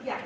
Yes.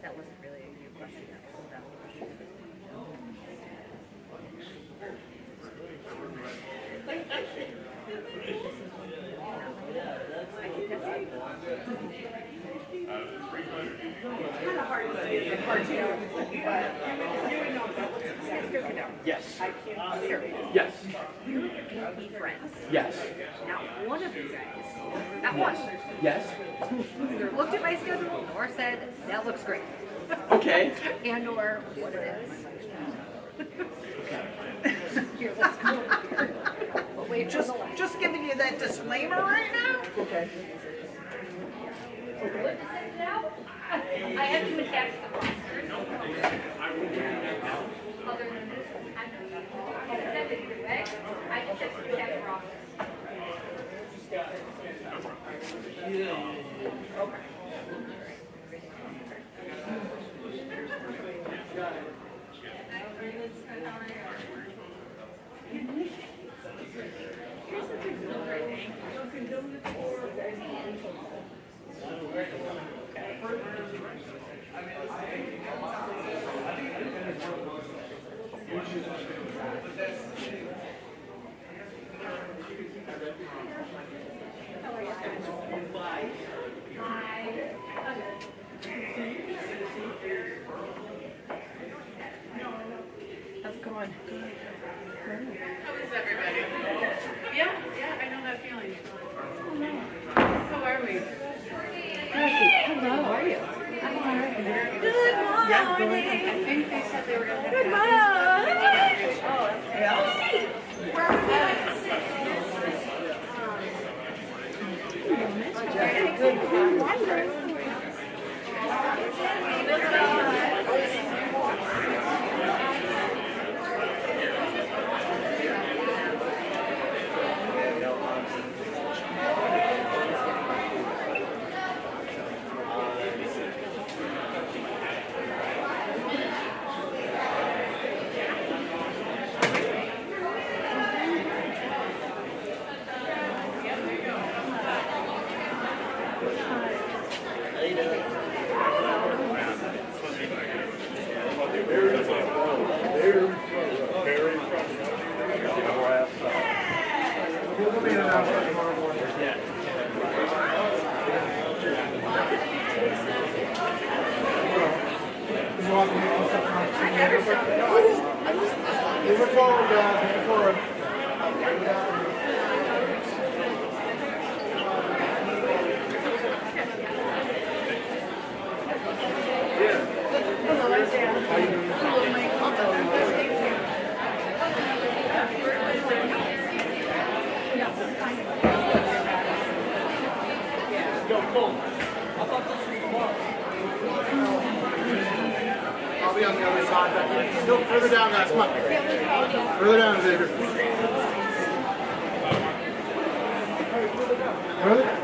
That wasn't really a new question. That was a question. It's kind of hard to see as a cartoon, but you would know that looks Yes. Sure. Yes. You can be friends. Yes. Now, one of you guys, not one, Yes. either looked at my schedule or said, that looks great. Okay. And or what it is. Here, let's go. But wait, just giving you that disclaimer right now. Okay. I have to attach the roster. Other than this, I can send it either way. I can just attach the roster. Okay. How's it going? How is everybody? Yeah, I know that feeling. How are we? Hello. How are you? I'm all right. Good morning. Yeah, I think they said they were going to have Good morning. Yeah. Where are we at? Good. Wondering. I'll be on the other side, but still further down, guys. Come on. Further down, Xavier. Further?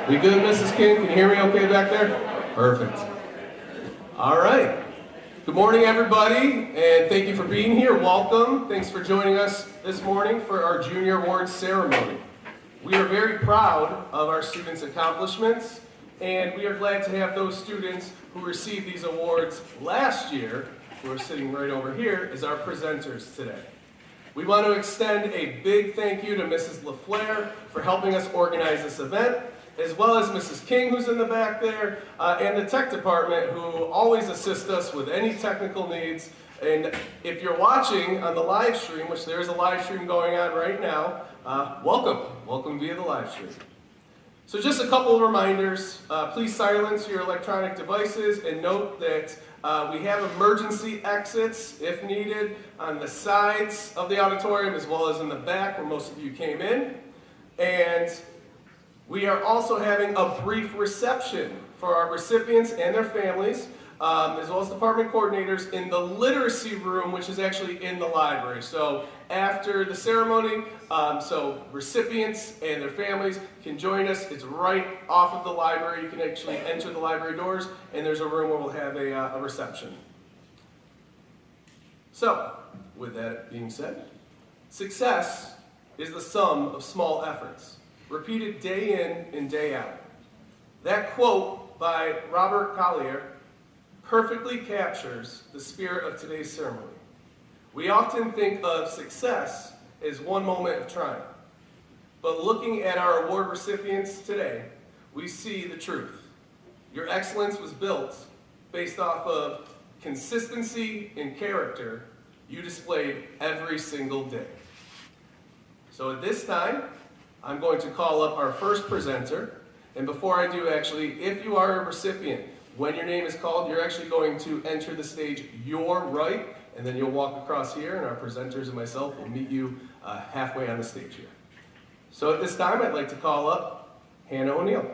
We good, Mrs. King? Can you hear me okay back there? Perfect. All right. Good morning, everybody, and thank you for being here. Welcome. Thanks for joining us this morning for our Junior Awards ceremony. We are very proud of our students' accomplishments, and we are glad to have those students who received these awards last year, who are sitting right over here, as our presenters today. We want to extend a big thank you to Mrs. LaFleur for helping us organize this event, as well as Mrs. King, who's in the back there, and the tech department, who always assist us with any technical needs. And if you're watching on the live stream, which there is a live stream going on right now, welcome. Welcome via the live stream. So just a couple of reminders. Please silence your electronic devices and note that we have emergency exits, if needed, on the sides of the auditorium as well as in the back where most of you came in. And we are also having a brief reception for our recipients and their families, as well as department coordinators in the literacy room, which is actually in the library. So after the ceremony, so recipients and their families can join us. It's right off of the library. You can actually enter the library doors, and there's a room where we'll have a reception. So, with that being said, success is the sum of small efforts, repeated day in and day out. That quote by Robert Collier perfectly captures the spirit of today's ceremony. We often think of success as one moment of triumph, but looking at our award recipients today, we see the truth. Your excellence was built based off of consistency and character you displayed every single day. So at this time, I'm going to call up our first presenter, and before I do, actually, if you are a recipient, when your name is called, you're actually going to enter the stage your right, and then you'll walk across here, and our presenters and myself will meet you halfway on the stage here. So at this time, I'd like to call up Hannah O'Neill.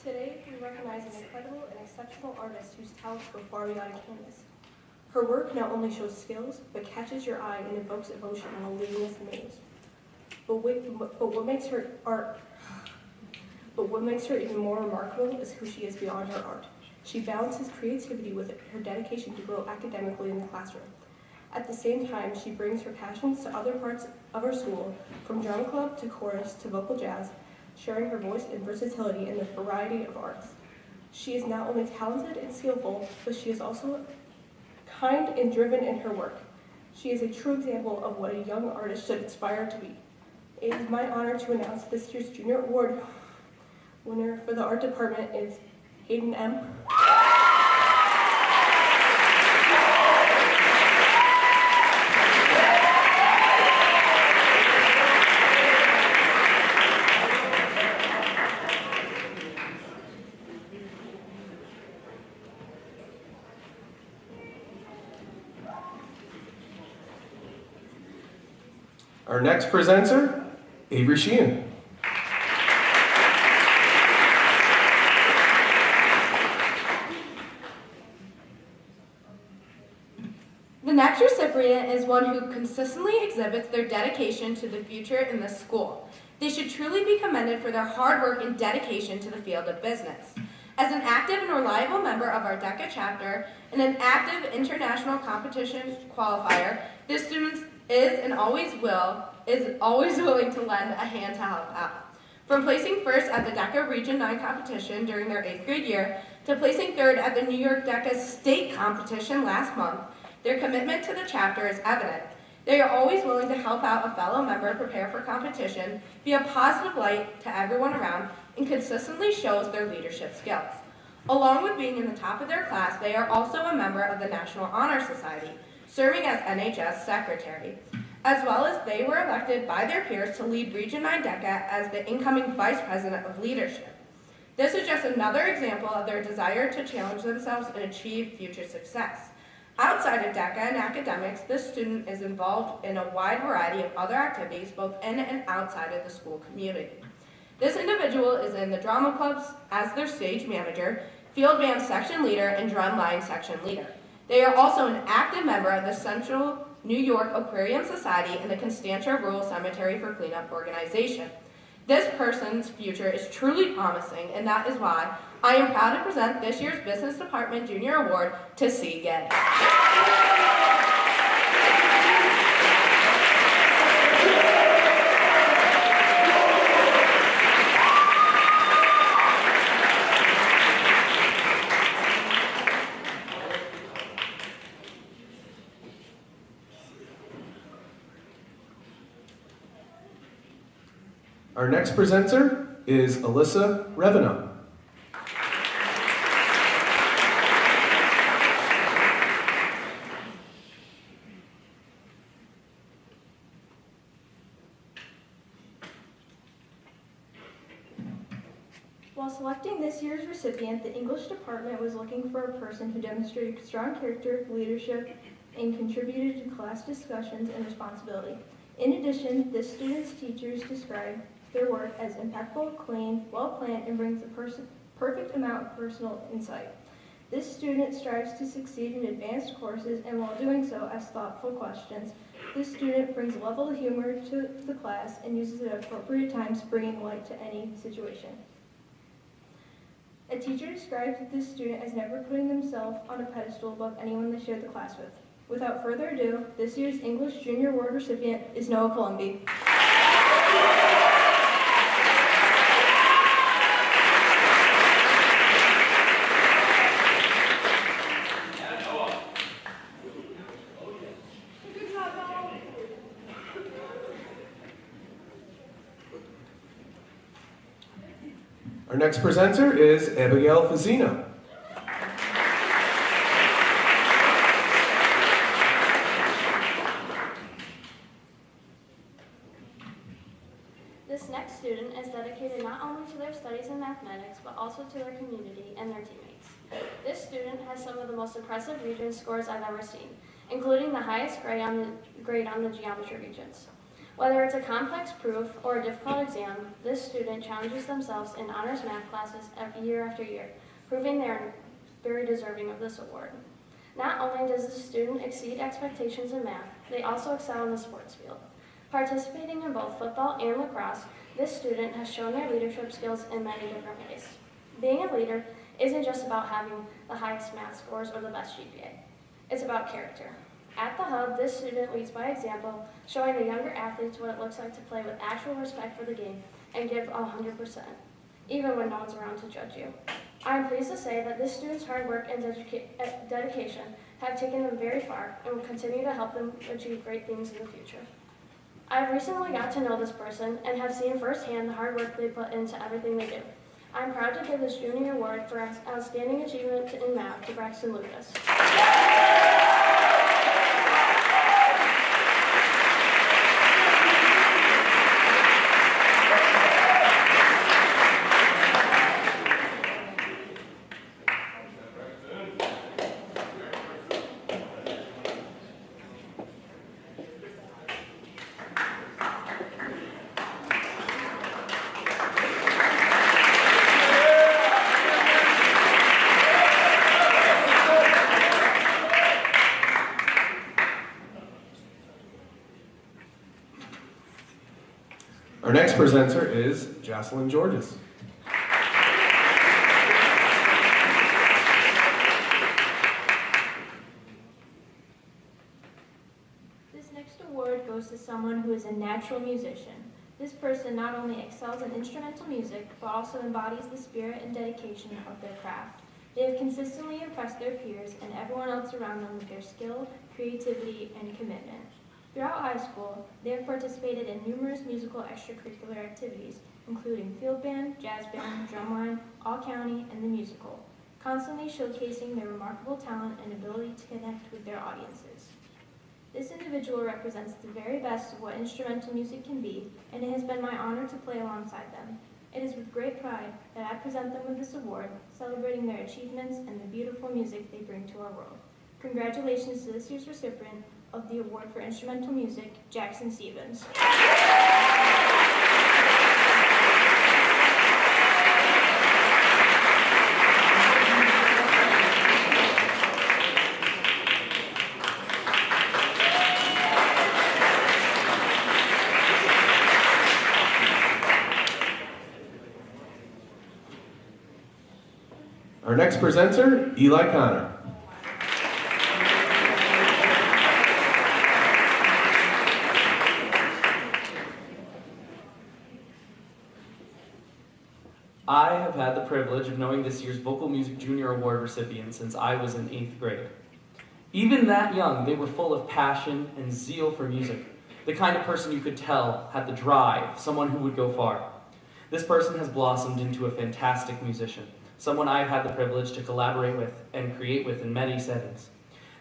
Today, we recognize an incredible and exceptional artist whose talents go far beyond canvas. Her work not only shows skills, but catches your eye and evokes emotion in a luminous maze. But what makes her even more remarkable is who she is beyond her art. She balances creativity with her dedication to grow academically in the classroom. At the same time, she brings her passions to other parts of her school, from drama club to chorus to vocal jazz, sharing her voice and versatility in the variety of arts. She is not only talented and skillful, but she is also kind and driven in her work. She is a true example of what a young artist should aspire to be. It is my honor to announce this year's Junior Award winner for the art department is Hayden M. Our next presenter, Avery Sheehan. The next recipient is one who consistently exhibits their dedication to the future in this school. They should truly be commended for their hard work and dedication to the field of business. As an active and reliable member of our DECA chapter and an active international competition qualifier, this student is always willing to lend a hand to help out. From placing first at the DECA Region 9 competition during their 8th grade year to placing third at the New York DECA State competition last month, their commitment to the chapter is evident. They are always willing to help out a fellow member prepare for competition, be a positive light to everyone around, and consistently shows their leadership skills. Along with being in the top of their class, they are also a member of the National Honor Society, serving as NHS Secretary, as well as they were elected by their peers to lead Region 9 DECA as the incoming Vice President of Leadership. This is just another example of their desire to challenge themselves and achieve future success. Outside of DECA and academics, this student is involved in a wide variety of other activities both in and outside of the school community. This individual is in the drama clubs as their stage manager, field band section leader, and drumline section leader. They are also an active member of the Central New York Aquarium Society and the Constantia Rural Cemetery for Cleanup organization. This person's future is truly promising, and that is why I am proud to present this year's Business Department Junior Award to C. Gay. Our next presenter is Alyssa Revenant. While selecting this year's recipient, the English department was looking for a person who demonstrated strong character, leadership, and contributed to class discussions and responsibility. In addition, this student's teachers described their work as impactful, clean, well-planned, and brings the perfect amount of personal insight. This student strives to succeed in advanced courses, and while doing so, asks thoughtful questions. This student brings a level of humor to the class and uses it at appropriate times, bringing light to any situation. A teacher describes this student as never putting themselves on a pedestal above anyone they share the class with. Without further ado, this year's English Junior Award recipient is Noah Columbi. Our next presenter is Abigail Fazina. This next student is dedicated not only to their studies in mathematics, but also to their community and their teammates. This student has some of the most impressive Regents scores I've ever seen, including the highest grade on the geometry Regents. Whether it's a complex proof or a difficult exam, this student challenges themselves in honors math classes year after year, proving they are very deserving of this award. Not only does the student exceed expectations in math, they also excel in the sports field. Participating in both football and lacrosse, this student has shown their leadership skills in many different ways. Being a leader isn't just about having the highest math scores or the best GPA. It's about character. At the Hub, this student leads by example, showing the younger athletes what it looks like to play with actual respect for the game and give 100%, even when no one's around to judge you. I am pleased to say that this student's hard work and dedication have taken them very far and will continue to help them achieve great things in the future. I have recently got to know this person and have seen firsthand the hard work they put into everything they do. I am proud to give this Junior Award for Outstanding Achievement in Math to Braxton Lucas. Our next presenter is Jocelyn Georges. This next award goes to someone who is a natural musician. This person not only excels in instrumental music, but also embodies the spirit and dedication of their craft. They have consistently impressed their peers and everyone else around them with their skill, creativity, and commitment. Throughout high school, they have participated in numerous musical extracurricular activities, including field band, jazz band, drumline, all-county, and the musical, constantly showcasing their remarkable talent and ability to connect with their audiences. This individual represents the very best of what instrumental music can be, and it has been my honor to play alongside them. It is with great pride that I present them with this award, celebrating their achievements and the beautiful music they bring to our world. Congratulations to this year's recipient of the Award for Instrumental Music, Jackson Stevens. Our next presenter, Eli Connor. I have had the privilege of knowing this year's Vocal Music Junior Award recipients since I was in 8th grade. Even that young, they were full of passion and zeal for music, the kind of person you could tell had the drive, someone who would go far. This person has blossomed into a fantastic musician, someone I've had the privilege to collaborate with and create with in many settings.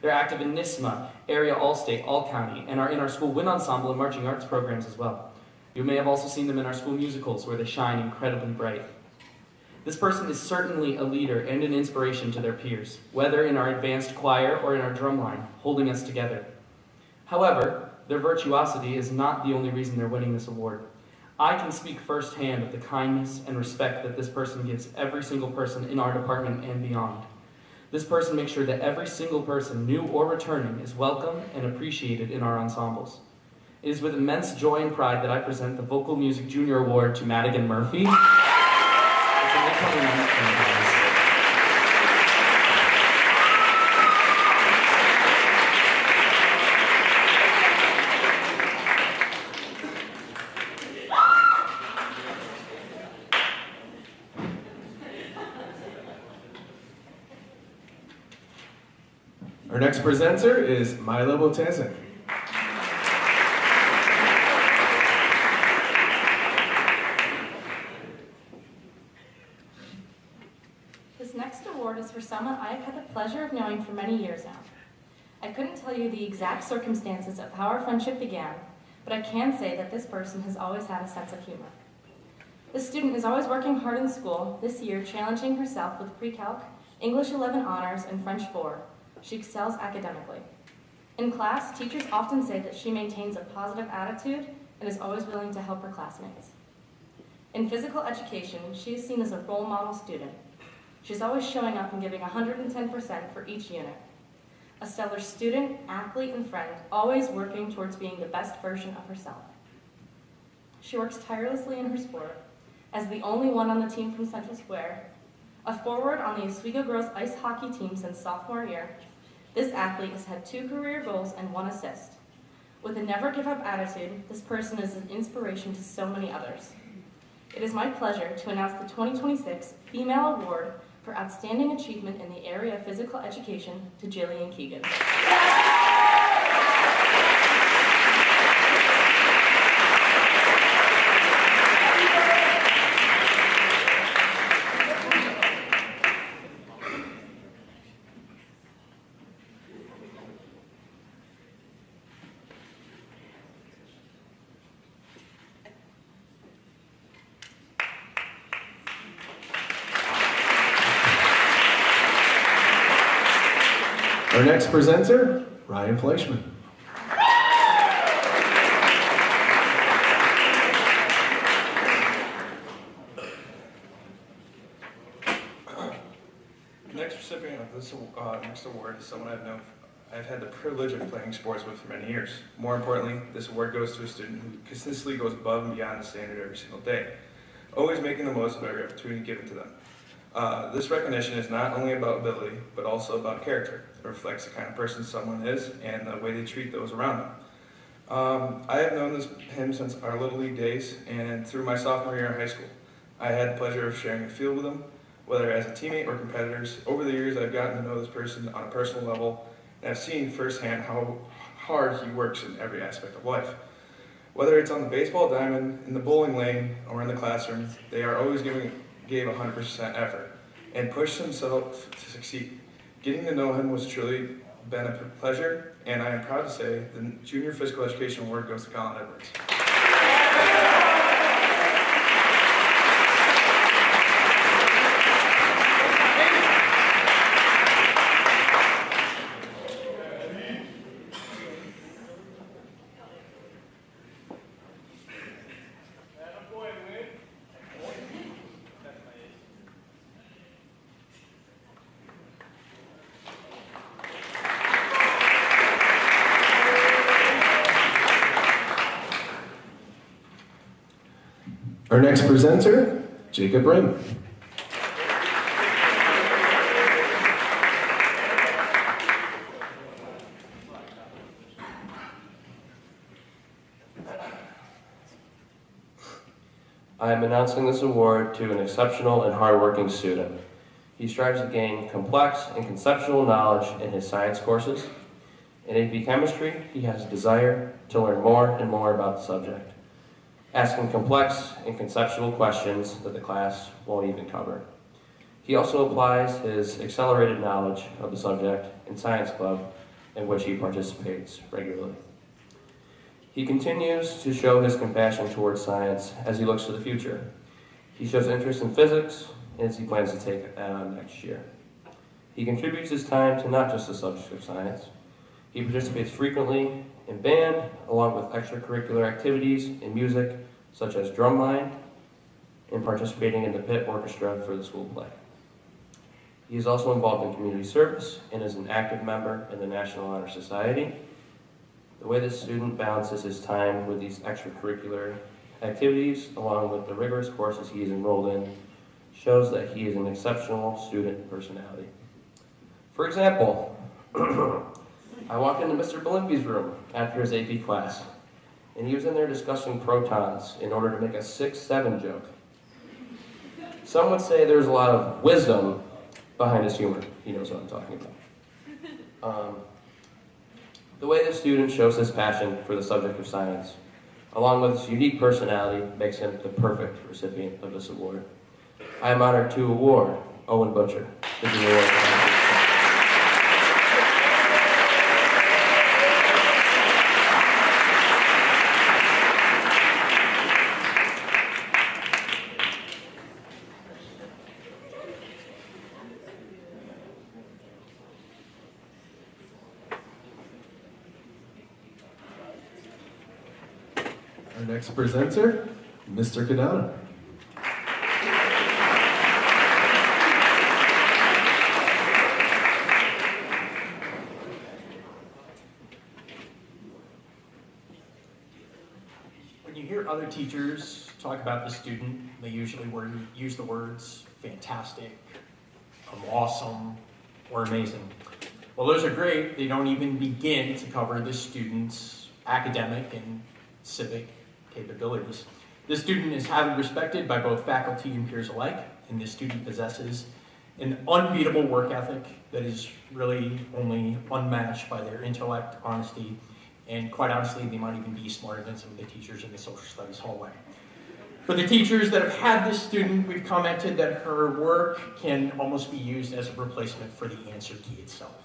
They're active in NISMA, Area All-State, All-County, and are in our school wind ensemble and marching arts programs as well. You may have also seen them in our school musicals where they shine incredibly bright. This person is certainly a leader and an inspiration to their peers, whether in our advanced choir or in our drumline, holding us together. However, their virtuosity is not the only reason they're winning this award. I can speak firsthand of the kindness and respect that this person gives every single person in our department and beyond. This person makes sure that every single person, new or returning, is welcome and appreciated in our ensembles. It is with immense joy and pride that I present the Vocal Music Junior Award to Madigan Murphy. Our next presenter is Milo Botezik. This next award is for someone I have had the pleasure of knowing for many years now. I couldn't tell you the exact circumstances of how our friendship began, but I can say that this person has always had a sense of humor. This student is always working hard in school, this year challenging herself with pre-calc, English 11 honors, and French 4. She excels academically. In class, teachers often say that she maintains a positive attitude and is always willing to help her classmates. In physical education, she is seen as a role model student. She's always showing up and giving 110% for each unit. A stellar student, athlete, and friend, always working towards being the best version of herself. She works tirelessly in her sport, as the only one on the team from Central Square, a forward on the Oswego girls ice hockey team since sophomore year. This athlete has had 2 career goals and 1 assist. With a never-give-up attitude, this person is an inspiration to so many others. It is my pleasure to announce the 2026 Female Award for Outstanding Achievement in the Area of Physical Education to Jillian Keegan. Our next presenter, Ryan Fleischman. The next recipient of this next award is someone I've had the privilege of playing sports with for many years. More importantly, this award goes to a student who consistently goes above and beyond the standard every single day, always making the most of every opportunity given to them. This recognition is not only about ability, but also about character. It reflects the kind of person someone is and the way they treat those around them. I have known him since our Little League days and through my sophomore year in high school. I had the pleasure of sharing the field with him, whether as a teammate or competitors. Over the years, I've gotten to know this person on a personal level, and I've seen firsthand how hard he works in every aspect of life. Whether it's on the baseball diamond, in the bowling lane, or in the classroom, they are always gave 100% effort and pushed himself to succeed. Getting to know him was truly been a pleasure, and I am proud to say the Junior Physical Education Award goes to Colin Edwards. Our next presenter, Jacob Rim. I am announcing this award to an exceptional and hardworking student. He strives to gain complex and conceptual knowledge in his science courses. In AP Chemistry, he has a desire to learn more and more about the subject, asking complex and conceptual questions that the class won't even cover. He also applies his accelerated knowledge of the subject in science club, in which he participates regularly. He continues to show his compassion towards science as he looks to the future. He shows interest in physics as he plans to take that on next year. He contributes his time to not just the subject of science. He participates frequently in band, along with extracurricular activities in music, such as drumline, and participating in the pit orchestra for the school play. He is also involved in community service and is an active member in the National Honor Society. The way this student balances his time with these extracurricular activities, along with the rigorous courses he is enrolled in, shows that he is an exceptional student personality. For example, I walked into Mr. Belimpi's room after his AP class, and he was in there discussing protons in order to make a 6-7 joke. Some would say there's a lot of wisdom behind his humor. He knows what I'm talking about. The way the student shows his passion for the subject of science, along with his unique personality, makes him the perfect recipient of this award. I am honored to award Owen Butcher the Junior Award. Our next presenter, Mr. Kadana. When you hear other teachers talk about the student, they usually use the words fantastic, awesome, or amazing. Well, those are great. They don't even begin to cover the student's academic and civic capabilities. This student is highly respected by both faculty and peers alike, and this student possesses an unbeatable work ethic that is really only unmatched by their intellect, honesty, and quite honestly, they might even be smarter than some of the teachers in the social studies hallway. For the teachers that have had this student, we've commented that her work can almost be used as a replacement for the answer key itself.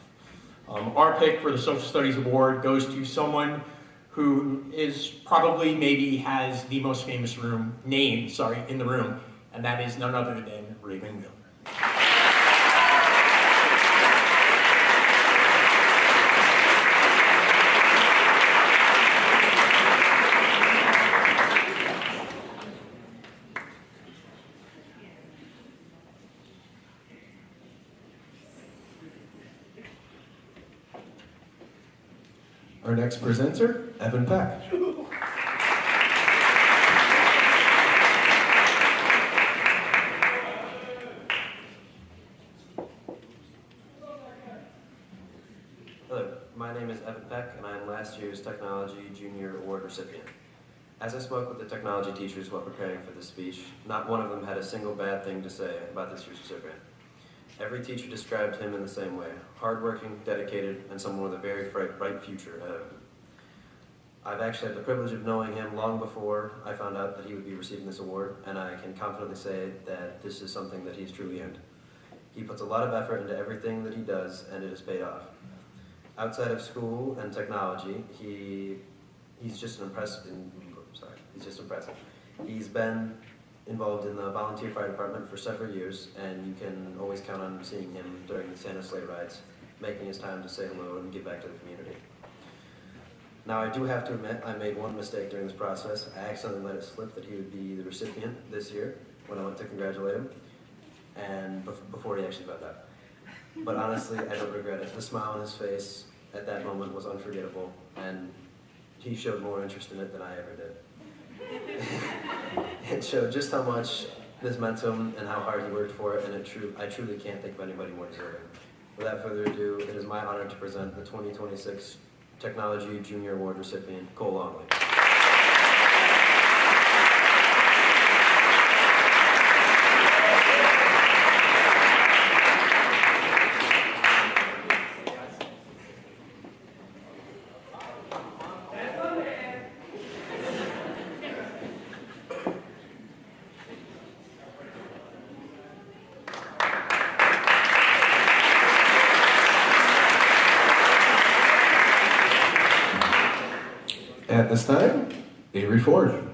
Our pick for the Social Studies Award goes to someone who is probably maybe has the most famous name in the room, and that is none other than Raven Miller. Our next presenter, Evan Peck. Hello, my name is Evan Peck, and I am last year's Technology Junior Award recipient. As I spoke with the technology teachers while preparing for this speech, not one of them had a single bad thing to say about this year's recipient. Every teacher described him in the same way: hardworking, dedicated, and someone with a very bright future ahead of him. I've actually had the privilege of knowing him long before I found out that he would be receiving this award, and I can confidently say that this is something that he's truly earned. He puts a lot of effort into everything that he does, and it has paid off. Outside of school and technology, he's just impressive. He's been involved in the volunteer fire department for several years, and you can always count on seeing him during the Santa sleigh rides, making his time to say hello and give back to the community. Now, I do have to admit, I made one mistake during this process. I accidentally let it slip that he would be the recipient this year when I went to congratulate him, and before he actually found out. But honestly, I don't regret it. The smile on his face at that moment was unforgettable, and he showed more interest in it than I ever did. It showed just how much this meant to him and how hard he worked for it, and I truly can't think of anybody more deserving. Without further ado, it is my honor to present the 2026 Technology Junior Award recipient, Cole Longley. this time, Avery Ford.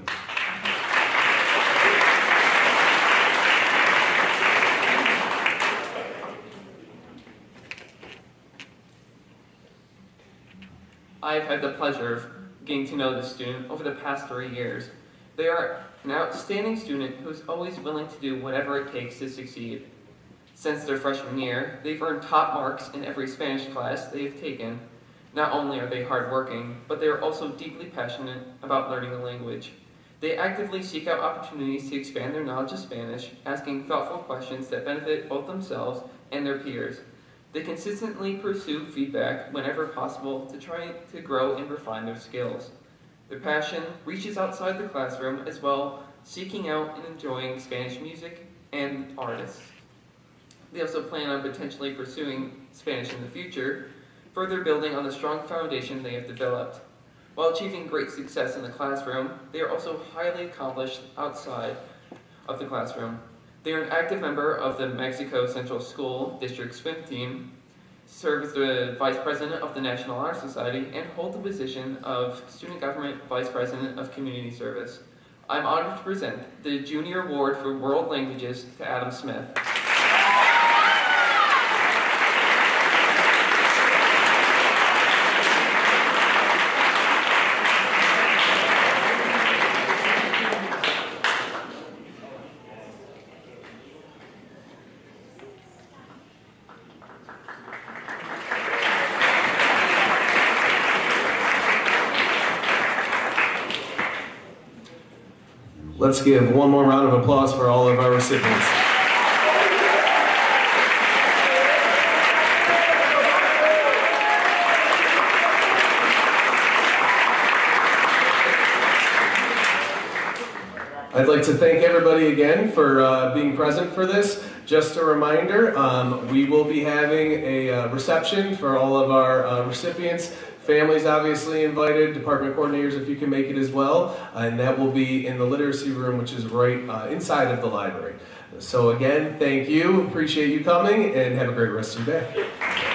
I've had the pleasure of getting to know this student over the past 3 years. They are an outstanding student who is always willing to do whatever it takes to succeed. Since their freshman year, they've earned top marks in every Spanish class they have taken. Not only are they hardworking, but they are also deeply passionate about learning the language. They actively seek out opportunities to expand their knowledge of Spanish, asking thoughtful questions that benefit both themselves and their peers. They consistently pursue feedback whenever possible to try to grow and refine their skills. Their passion reaches outside the classroom as well, seeking out and enjoying Spanish music and artists. They also plan on potentially pursuing Spanish in the future, further building on the strong foundation they have developed. While achieving great success in the classroom, they are also highly accomplished outside of the classroom. They are an active member of the Mexico Central School District Swim Team, serve as the Vice President of the National Honor Society, and hold the position of Student Government Vice President of Community Service. I'm honored to present the Junior Award for World Languages to Adam Smith. Let's give one more round of applause for all of our recipients. I'd like to thank everybody again for being present for this. Just a reminder, we will be having a reception for all of our recipients. Families obviously invited, department coordinators if you can make it as well, and that will be in the literacy room, which is right inside of the library. So again, thank you, appreciate you coming, and have a great rest of your day.